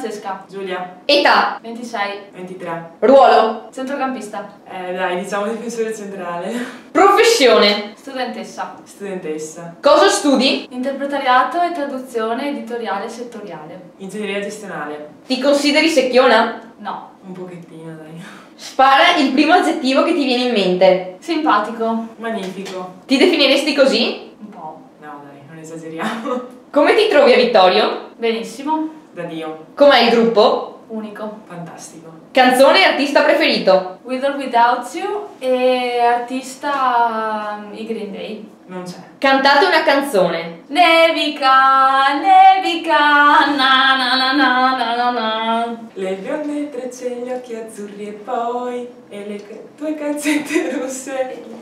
Francesca. Giulia. Età. 26. 23. Ruolo. Centrocampista. Dai, diciamo difensore centrale. Professione. Studentessa. Studentessa. Cosa studi? Interpretariato e traduzione editoriale settoriale. Ingegneria gestionale. Ti consideri secchiona? No. Un pochettino, dai. Spara il primo aggettivo che ti viene in mente. Simpatico. Magnifico. Ti definiresti così? Un po'. No, dai, non esageriamo. Come ti trovi a Vittorio? Benissimo. Da Dio. Com'è il gruppo? Unico. Fantastico. Canzone e artista preferito? With or Without You e artista i Green Day. Non c'è. Cantate una canzone. Nevica, nevica, na na na na na na na. Le bionde trecce, gli occhi azzurri e poi e le tue calzette rosse.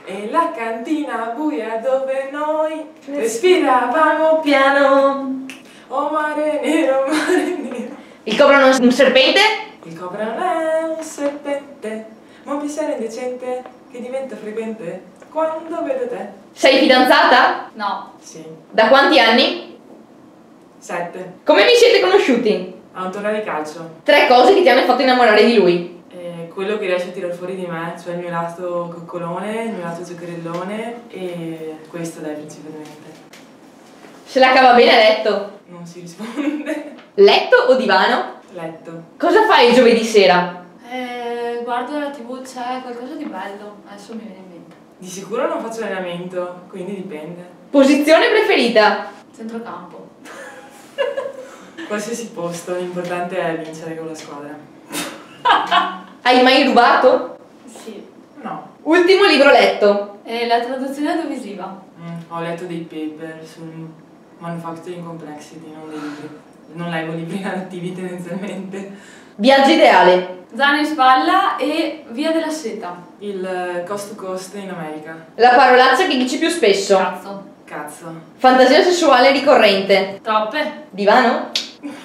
E la cantina buia dove noi respiravamo piano. Oh mare nero, mare nero. Il cobra non è un serpente? Il cobra non è un serpente, ma un pensiero indecente che diventa frequente quando vedo te. Sei fidanzata? No. Sì. Da quanti anni? 7. Come vi siete conosciuti? A un torneo di calcio. 3 cose che ti hanno fatto innamorare di lui. Quello che riesce a tirar fuori di me, cioè il mio lato coccolone, il mio lato giocherellone e questo dai principalmente. Se la cava bene a letto. Non si risponde. Letto o divano? Letto. Cosa fai il giovedì sera? Guardo la TV, c'è qualcosa di bello. Adesso mi viene in mente. Di sicuro non faccio allenamento, quindi dipende. Posizione preferita? Centrocampo. Qualsiasi posto, l'importante è vincere con la squadra. Hai mai rubato? Sì. No. Ultimo libro letto. La traduzione audiovisiva. Ho letto dei paper sul manufacturing complexity, non dei libri. Non leggo libri narrativi tendenzialmente. Viaggio ideale. Zaino in spalla e via della seta. Il cost to cost in America. La parolaccia che dici più spesso. Cazzo. Cazzo. Fantasia sessuale ricorrente. Troppe. Divano?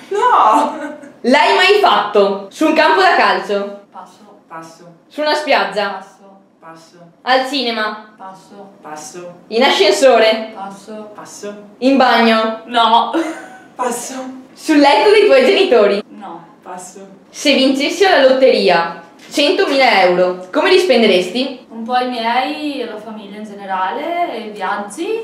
No! L'hai mai fatto? Su un campo da calcio? Passo. Passo. Su una spiaggia? Passo. Passo. Al cinema? Passo. Passo. In ascensore? Passo. Passo. In bagno? No. Passo. Sul letto dei tuoi genitori? No. Passo. Se vincessi alla lotteria 100.000 euro, come li spenderesti? Un po' i miei e la famiglia in generale, e viaggi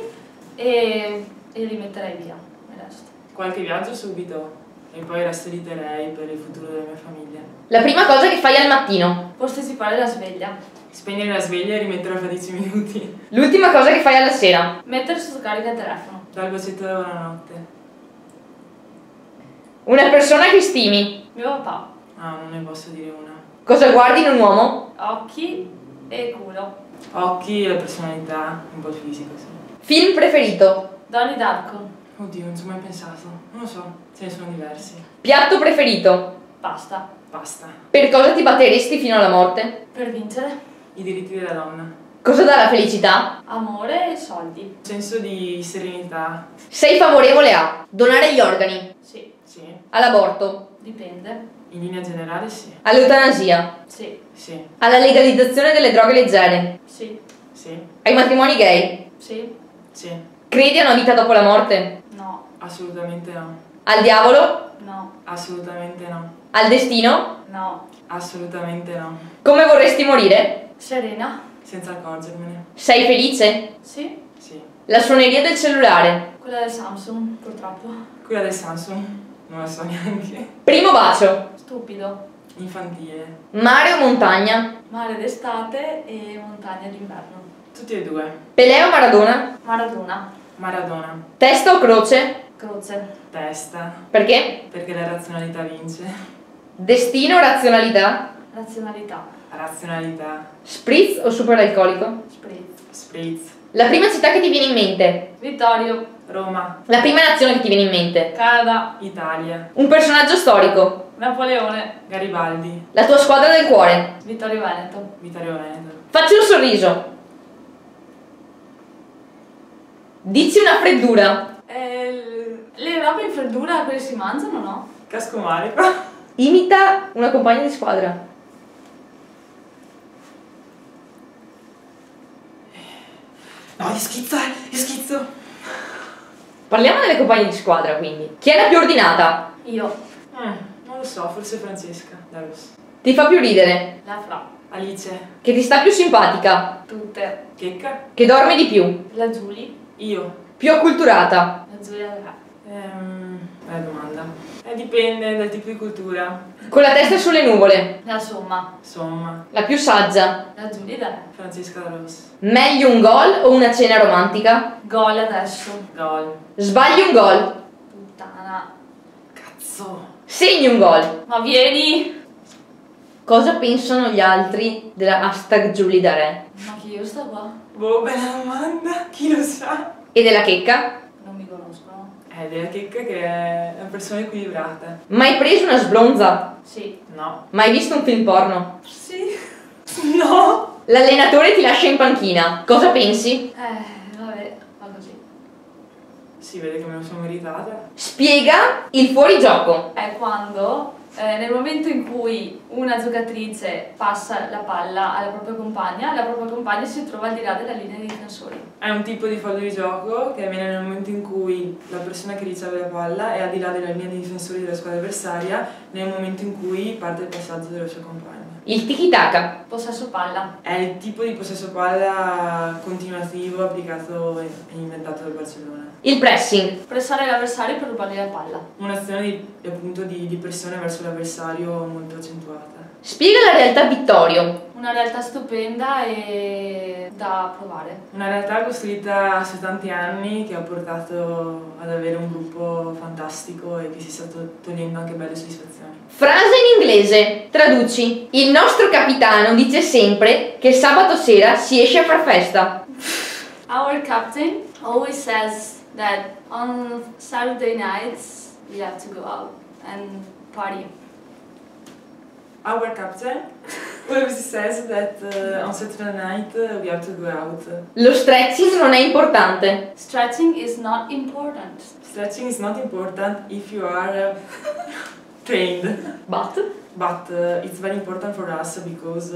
e li metterei via. Il resto. Qualche viaggio subito e poi il resto li terrei per il futuro della mia famiglia. La prima cosa che fai al mattino? Posticipare la sveglia. Spegnere la sveglia e rimetterla fra 10 minuti. L'ultima cosa che fai alla sera? Mettere sotto carica il telefono. Dal bacetto della buonanotte. Una persona che stimi? Mio papà. Ah, non ne posso dire una. Cosa guardi in un uomo? Occhi e culo. Occhi, la personalità, un po' il fisico, sì. Film preferito? Donnie Darko. Oddio, non ci ho mai pensato. Non lo so, ce ne sono diversi. Piatto preferito? Basta. Basta. Per cosa ti batteresti fino alla morte? Per vincere. I diritti della donna. Cosa dà la felicità? Amore e soldi. Un senso di serenità. Sei favorevole a donare gli organi, Sì. Sì. all'aborto, Dipende. In linea generale sì. all'eutanasia, Sì. Sì. alla legalizzazione delle droghe leggere, Sì. Sì. ai matrimoni gay. Sì. Sì. Credi a una vita dopo la morte? No. Assolutamente no. Al diavolo? No. Assolutamente no. Al destino? No. Assolutamente no. Come vorresti morire? Serena. Senza accorgermene. Sei felice? Sì. Sì. La suoneria del cellulare. Quella del Samsung, purtroppo. Quella del Samsung. Non la so neanche. Primo bacio. Stupido. Infantile. Mare o montagna? Mare d'estate e montagna d'inverno. Tutti e due. Pelé o Maradona? Maradona. Maradona. Testa o croce? Croce. Testa. Perché? Perché la razionalità vince. Destino o razionalità? Razionalità. Razionalità. Spritz o superalcolico? Spritz. Spritz. La prima città che ti viene in mente? Vittorio. Roma. La prima nazione che ti viene in mente? Canada. Italia. Un personaggio storico? Napoleone. Garibaldi. La tua squadra del cuore? Vittorio Veneto. Vittorio Veneto. Facci un sorriso. Dici una freddura. Le robe in freddura, quelle si mangiano, no? Cascomarico. Imita una compagna di squadra. No, gli schizzo. Parliamo delle compagne di squadra, quindi. Chi è la più ordinata? Io, Non lo so, forse Francesca, la rossa. Ti fa più ridere? la Fra, Alice, Che ti sta più simpatica? tutte, Checca, Che dorme di più? la Giulia, io. Più acculturata? la Giulia Fra, Bella domanda. Dipende dal tipo di cultura. Con la testa sulle nuvole? la Somma, Insomma, La più saggia? la Giulia da Re. Francesca la rossa. Meglio un gol o una cena romantica? Gol adesso, Gol. Sbagli un gol? puttana, Cazzo. Segni un gol? ma vieni! Cosa pensano gli altri della hashtag Giulia da Re? Ma chi io sto qua? Boh, bella domanda. Chi lo sa? E della Checca? Non mi conoscono. Della Checca che è una persona equilibrata. Mai preso una sblonza? Sì. No. Mai visto un film porno? Sì. No. L'allenatore ti lascia in panchina. Cosa pensi? Vabbè, fa così. Si vede che me lo sono meritata. Spiega il fuorigioco. È quando, nel momento in cui una giocatrice passa la palla alla propria compagna si trova al di là della linea dei difensori. È un tipo di fallo di gioco che avviene nel momento in cui la persona che riceve la palla è al di là della linea dei difensori della squadra avversaria nel momento in cui parte il passaggio della sua compagna. Il tiki-taka. Possesso palla. È il tipo di possesso palla continuativo applicato e inventato dal Barcellona. Il pressing. Pressare l'avversario per rubargli la palla. Un'azione appunto di pressione verso l'avversario molto accentuata. Spiega la realtà Vittorio. Una realtà stupenda e da provare. Una realtà costruita su tanti anni che ha portato ad avere un gruppo fantastico e che si sta togliendo anche belle soddisfazioni. Frase in inglese. Traduci. Il nostro capitano dice sempre che sabato sera si esce a far festa. Our captain always says that on Saturday nights we have to go out and party. Our captain always says that on Saturday night we have to go out. Lo stretching non è importante. Stretching is not important. Stretching is not important if you are trained. But? But it's very important for us because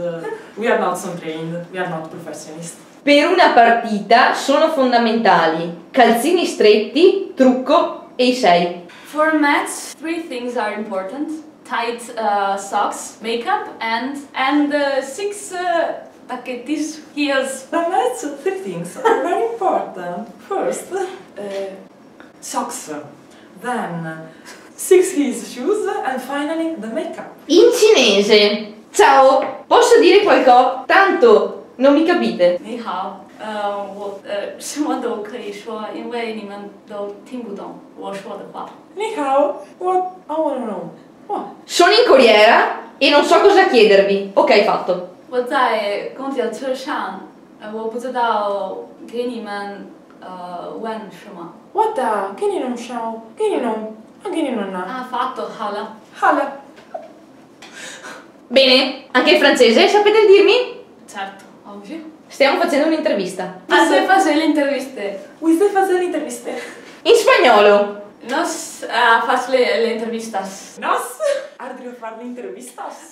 we are not so trained, we are not professionists. Per una partita sono fondamentali calzini stretti, trucco e i 6. For a match, 3 things are important: tight socks, makeup, and 6 tacchetis heels. For match, 3 things are very important. First, socks, then 6 his shoes, and finally the makeup. In cinese. Ciao, posso dire qualcosa? Tanto non mi capite. 你好，我什么都可以说，因为你们都听不懂我说的话。Ni hao, what? I wanna know. What? Sono in corriera e non so cosa chiedervi. Ok, fatto. 我在公交车上，我不知道给你们问什么。 What the? Che ni non ciao? Che ni non? Anche ni non ha. 啊，fatto，好了。 Hala. Bene, anche il francese sapete dirmi? Certo, ovvio. Stiamo facendo un'intervista. Hace fase le interviste. We still faz le interviste. In spagnolo. Nos faz le entrevistas. Nos? Ardrio far le intervistas.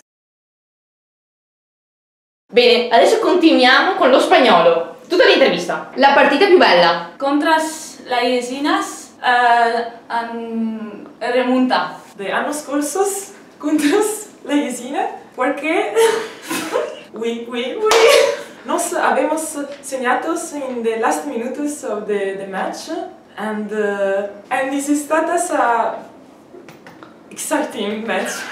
Bene, adesso continuiamo con lo spagnolo. Tutta l'intervista. La partita più bella. Contras las vecinas remunta. De annos scorsos contras la Jesina porque we nos habemos segnatos in the last minutes of the match and this is stata a exciting match.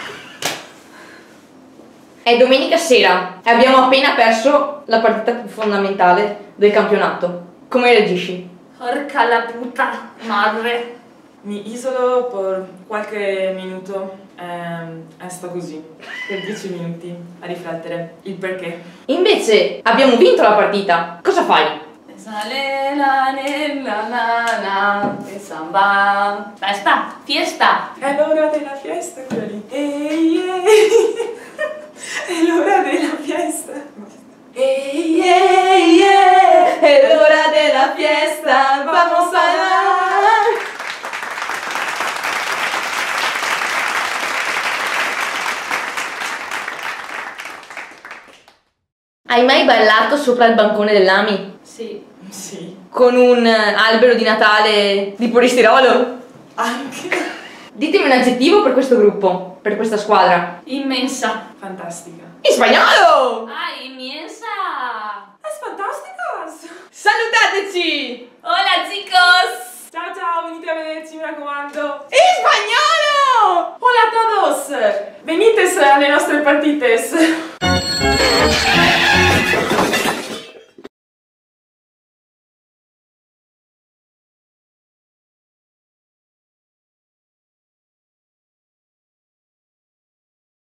È domenica sera e abbiamo appena perso la partita più fondamentale del campionato. Come reagisci? Porca la puta madre. Mi isolo per qualche minuto e sto così per 10 minuti a riflettere il perché. Invece abbiamo vinto la partita. Cosa fai? Sale la nella nana e samba. Festa, fiesta. È l'ora della fiesta quella lì. Ehi, è l'ora della fiesta. Ehi, È l'ora della fiesta, vamos a bailar. Hai mai ballato sopra il bancone dell'AMI? Sì. Sì. con un albero di Natale di polistirolo? Anche. Ditemi un aggettivo per questo gruppo, per questa squadra. Inmensa. Fantastica. In spagnolo! Ah, inmensa. Es fantásticas! Salutateci! Hola, chicos. Ciao ciao, venite a vederci, mi raccomando. In spagnolo! Hola a todos! Venites alle nostre partites.